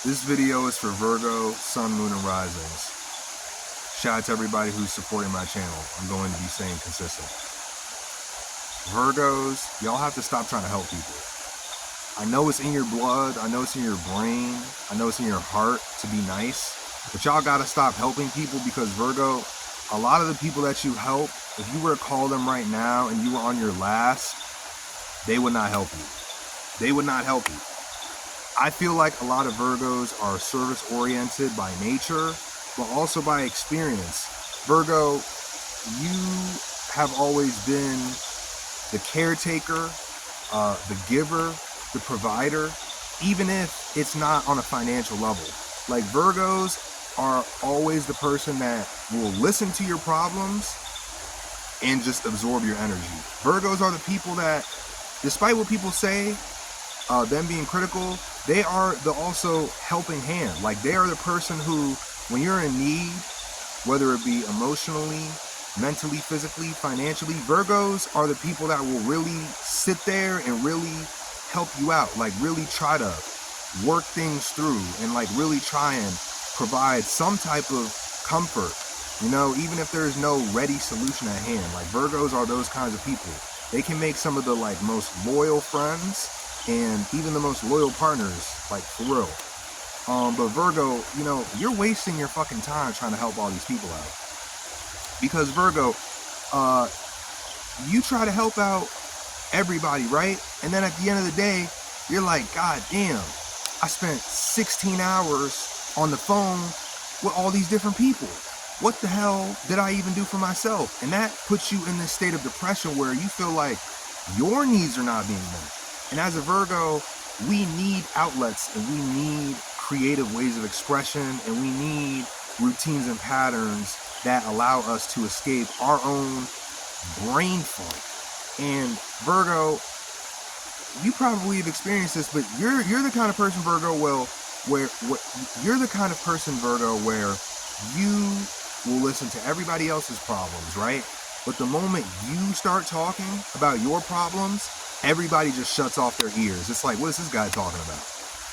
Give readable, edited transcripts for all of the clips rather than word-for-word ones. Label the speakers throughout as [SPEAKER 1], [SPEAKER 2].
[SPEAKER 1] This video is for Virgo, Sun, Moon, and Risings. Shout out to everybody who's supporting my channel. I'm going to be staying consistent. Virgos, y'all have to stop trying to help people. I know it's in your blood, I know it's in your brain, I know it's in your heart to be nice, but y'all gotta stop helping people because Virgo, a lot of the people that you help, if you were to call them right now and you were on your last, they would not help you. They would not help you. I feel like a lot of Virgos are service-oriented by nature, but also by experience. Virgo, you have always been the caretaker, the giver, the provider, even if it's not on a financial level. Like Virgos are always the person that will listen to your problems and just absorb your energy. Virgos are the people that, despite what people say, them being critical, they are the also helping hand. Like they are the person who, when you're in need, whether it be emotionally, mentally, physically, financially, Virgos are the people that will really sit there and really help you out, like really try to work things through and like really try and provide some type of comfort, you know, even if there's no ready solution at hand. Like Virgos are those kinds of people. They can make some of the like most loyal friends and even the most loyal partners, like for real. But Virgo, you know, you're wasting your fucking time trying to help all these people out. Because Virgo, you try to help out everybody, right? And then at the end of the day, you're like, God damn, I spent 16 hours on the phone with all these different people. What the hell did I even do for myself? And that puts you in this state of depression where you feel like your needs are not being met. And as a Virgo, we need outlets and we need creative ways of expression and we need routines and patterns that allow us to escape our own brain funk. And Virgo, you probably have experienced this, but you're the kind of person, Virgo, you're the kind of person, Virgo, where you will listen to everybody else's problems, right? But the moment you start talking about your problems, everybody just shuts off their ears. It's like, what is this guy talking about?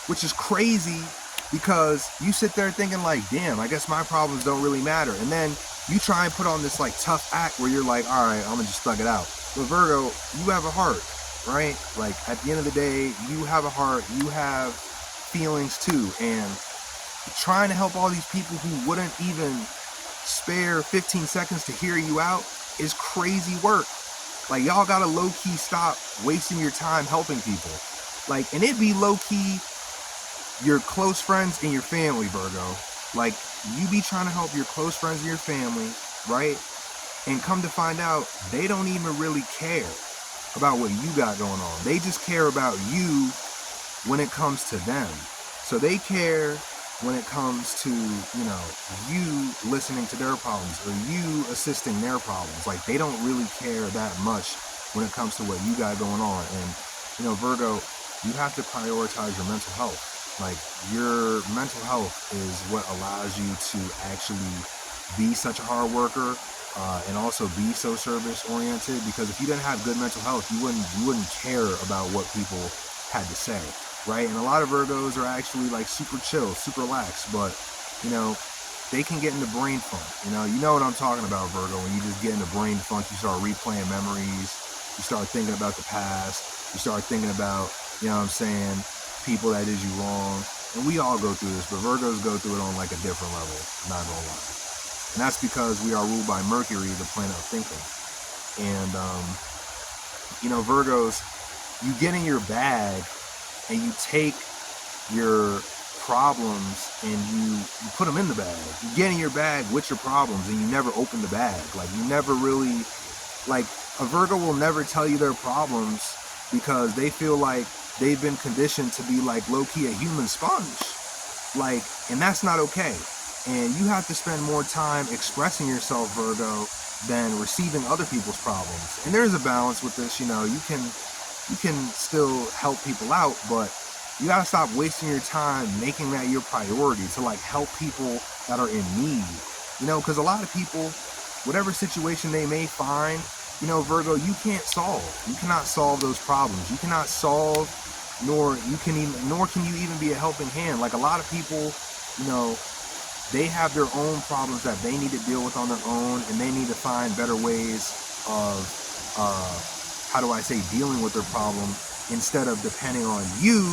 [SPEAKER 1] Which is crazy because you sit there thinking like, damn, I guess my problems don't really matter. And then you try and put on this like tough act where you're like, all right, I'm gonna just thug it out. But Virgo, you have a heart, right? Like at the end of the day, you have a heart, you have feelings too. And trying to help all these people who wouldn't even spare 15 seconds to hear you out is crazy work. Like y'all gotta low-key stop wasting your time helping people. Like, and it be low-key your close friends and your family, Virgo. Like you be trying to help your close friends and your family, right? And come to find out, they don't even really care about what you got going on. They just care about you when it comes to them. So they care when it comes to, you know, you listening to their problems or you assisting their problems. Like they don't really care that much when it comes to what you got going on. And, you know, Virgo, you have to prioritize your mental health. Like your mental health is what allows you to actually be such a hard worker and also be so service oriented. Because if you didn't have good mental health, you wouldn't care about what people had to say. Right? And a lot of Virgos are actually like super chill, super relaxed, but you know, they can get into brain funk. You know what I'm talking about, Virgo. When you just get into brain funk, you start replaying memories, you start thinking about the past, you start thinking about, you know what I'm saying, people that did you wrong. And we all go through this, but Virgos go through it on like a different level, not gonna lie. And that's because we are ruled by Mercury, the planet of thinking. And you know, Virgos, you get in your bag and you take your problems and you put them in the bag. You get in your bag with your problems and you never open the bag. Like you never really, like a Virgo will never tell you their problems because they feel like they've been conditioned to be like low-key a human sponge. Like, and that's not okay. And you have to spend more time expressing yourself, Virgo, than receiving other people's problems. And there's a balance with this, you know, you can still help people out, but you gotta stop wasting your time making that your priority to like help people that are in need. You know, because a lot of people, whatever situation they may find, you know, Virgo, you can't solve. You cannot solve those problems. You cannot solve nor can you even be a helping hand. Like, a lot of people, you know, they have their own problems that they need to deal with on their own, and they need to find better ways of, how do I say, dealing with their problem, instead of depending on you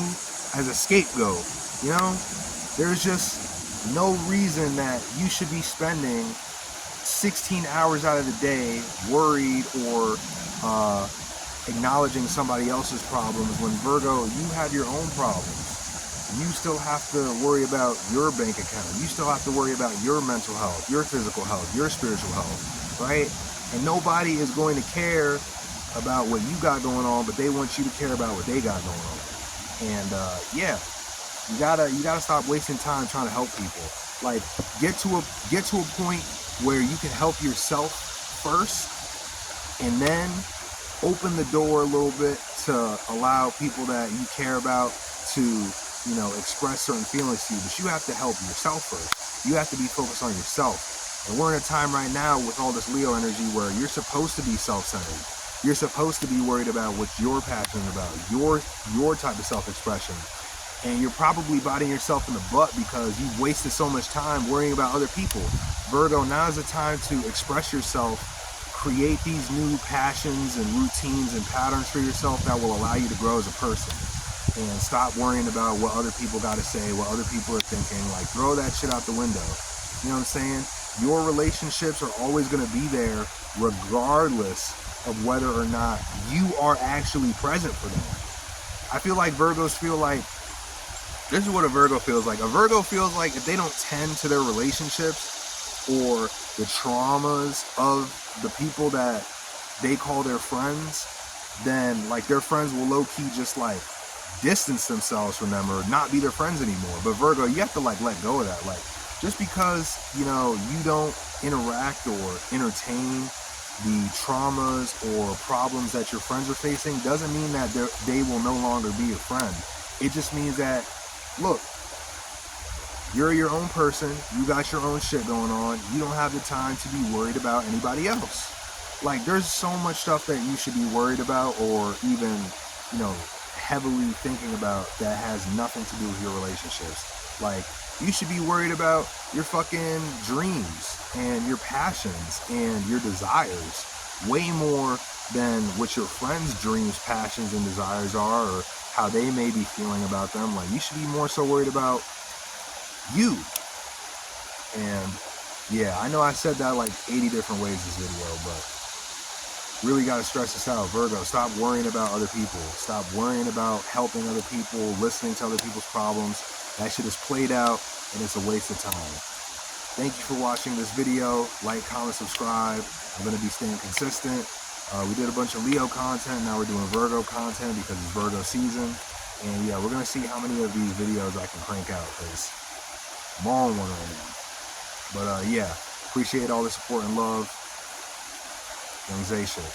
[SPEAKER 1] as a scapegoat. You know, there's just no reason that you should be spending 16 hours out of the day worried or acknowledging somebody else's problems, when, Virgo, you have your own problems. You still have to worry about your bank account. You still have to worry about your mental health, your physical health, your spiritual health, right? And nobody is going to care about what you got going on, but they want you to care about what they got going on. And yeah, you gotta stop wasting time trying to help people. Like, get to a point where you can help yourself first, and then open the door a little bit to allow people that you care about to, you know, express certain feelings to you. But you have to help yourself first. You have to be focused on yourself. And we're in a time right now with all this Leo energy where you're supposed to be self-centered. You're supposed to be worried about what you're passionate about, your type of self-expression. And you're probably biting yourself in the butt because you've wasted so much time worrying about other people. Virgo, now is the time to express yourself, create these new passions and routines and patterns for yourself that will allow you to grow as a person. And stop worrying about what other people got to say, what other people are thinking. Like, throw that shit out the window. You know what I'm saying? Your relationships are always going to be there regardless of whether or not you are actually present for them. I feel like Virgos feel like, this is what a Virgo feels like. A Virgo feels like if they don't tend to their relationships or the traumas of the people that they call their friends, then, like, their friends will low-key just, like, distance themselves from them or not be their friends anymore. But Virgo, you have to, like, let go of that. Like, just because, you know, you don't interact or entertain the traumas or problems that your friends are facing doesn't mean that they will no longer be your friend. It just means that, look, you're your own person. You got your own shit going on. You don't have the time to be worried about anybody else. Like, there's so much stuff that you should be worried about or even, you know, heavily thinking about that has nothing to do with your relationships. Like, you should be worried about your fucking dreams and your passions and your desires way more than what your friends' dreams, passions, and desires are, or how they may be feeling about them. Like, you should be more so worried about you. And yeah, I know I said that like 80 different ways this video, but really got to stress this out. Virgo, stop worrying about other people. Stop worrying about helping other people, listening to other people's problems. That shit is played out, and it's a waste of time. Thank you for watching this video. Like, comment, subscribe. I'm going to be staying consistent. We did a bunch of Leo content. Now we're doing Virgo content because it's Virgo season. And yeah, we're going to see how many of these videos I can crank out, because I'm on one right now. But yeah, appreciate all the support and love. And Zay shit.